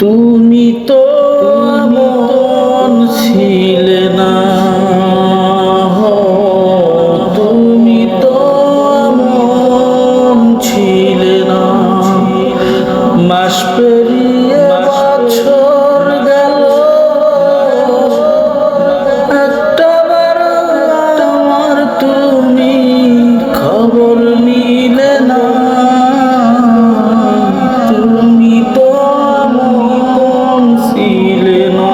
তুমি তো এমন ছিলে না, তুমি তো এমন ছিলে না। মাস পেরিয়ে বছর গেল, একটা বার আমার তুমি খবর নিলে না। তুমি তো এমন ছিলে না,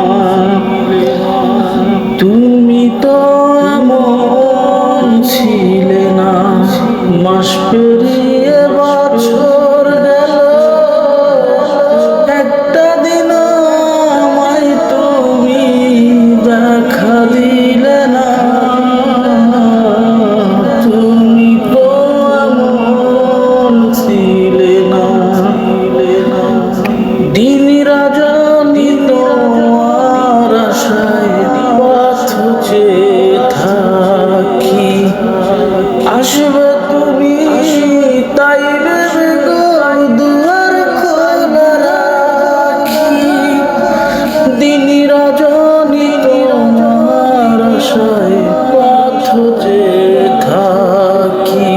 তুমি তো এমন ছিলে না। মাস পেরিয়ে বছর গেল, একটা দিন আমায় তুমি দেখা দিলে না। তুমি তো এমন ছিলে না। দিন রজনী তোমার আশায় পথ চেয়ে থাকি, আসবে তুমি তাই ভেবে গো দুয়ার খোলা রাখি। দিন রজনী তোমার আশায় পথ চেয়ে থাকি,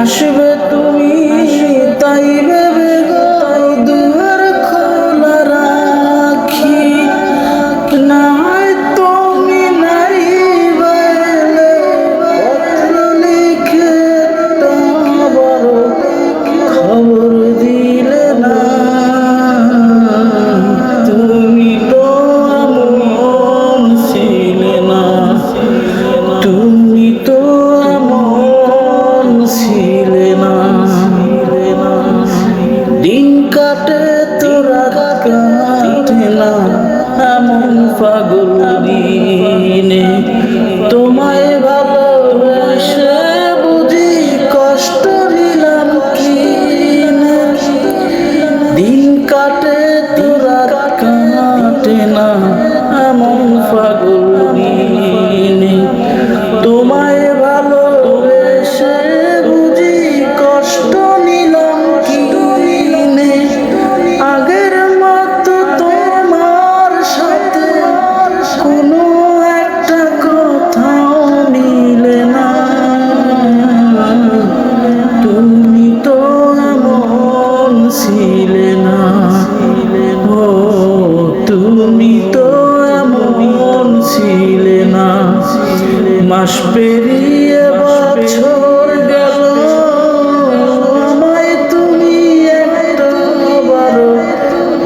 আসবে তুমি তাই ভেবে গো দুয়ার খোলা রাখি। নাই তুমি নাই বাইলে পত্র লিখে তোমার খবর দিলে না। তুমি তো এমন ছিলে না, তুমি তো এমন ছিলে না। দিন কাটে তো রাত কাটে না, এমন পাগল দিনে তোমায় ভালোবেসে বুঝি কষ্ট নিলাম কি না। দিন কাটে তো রাত কাটে না, এমন পাগল দিনে তোমায় ভালোবেসে বুঝি কষ্ট নিলাম কি নে। আগের মতো তোমার সাথে কোনো একটা কথাও মিলে না। তুমি তো এমন ছিলে না, ও তুমি তো এমন ছিলে না। মাস পেরিয়ে বছর গেল, আমায় তুমি একটা বারো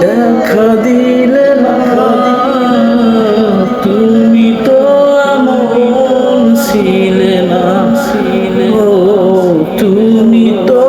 দেখা দিলে না। তুমি তো এমন ছিলে না, ও তুমি তো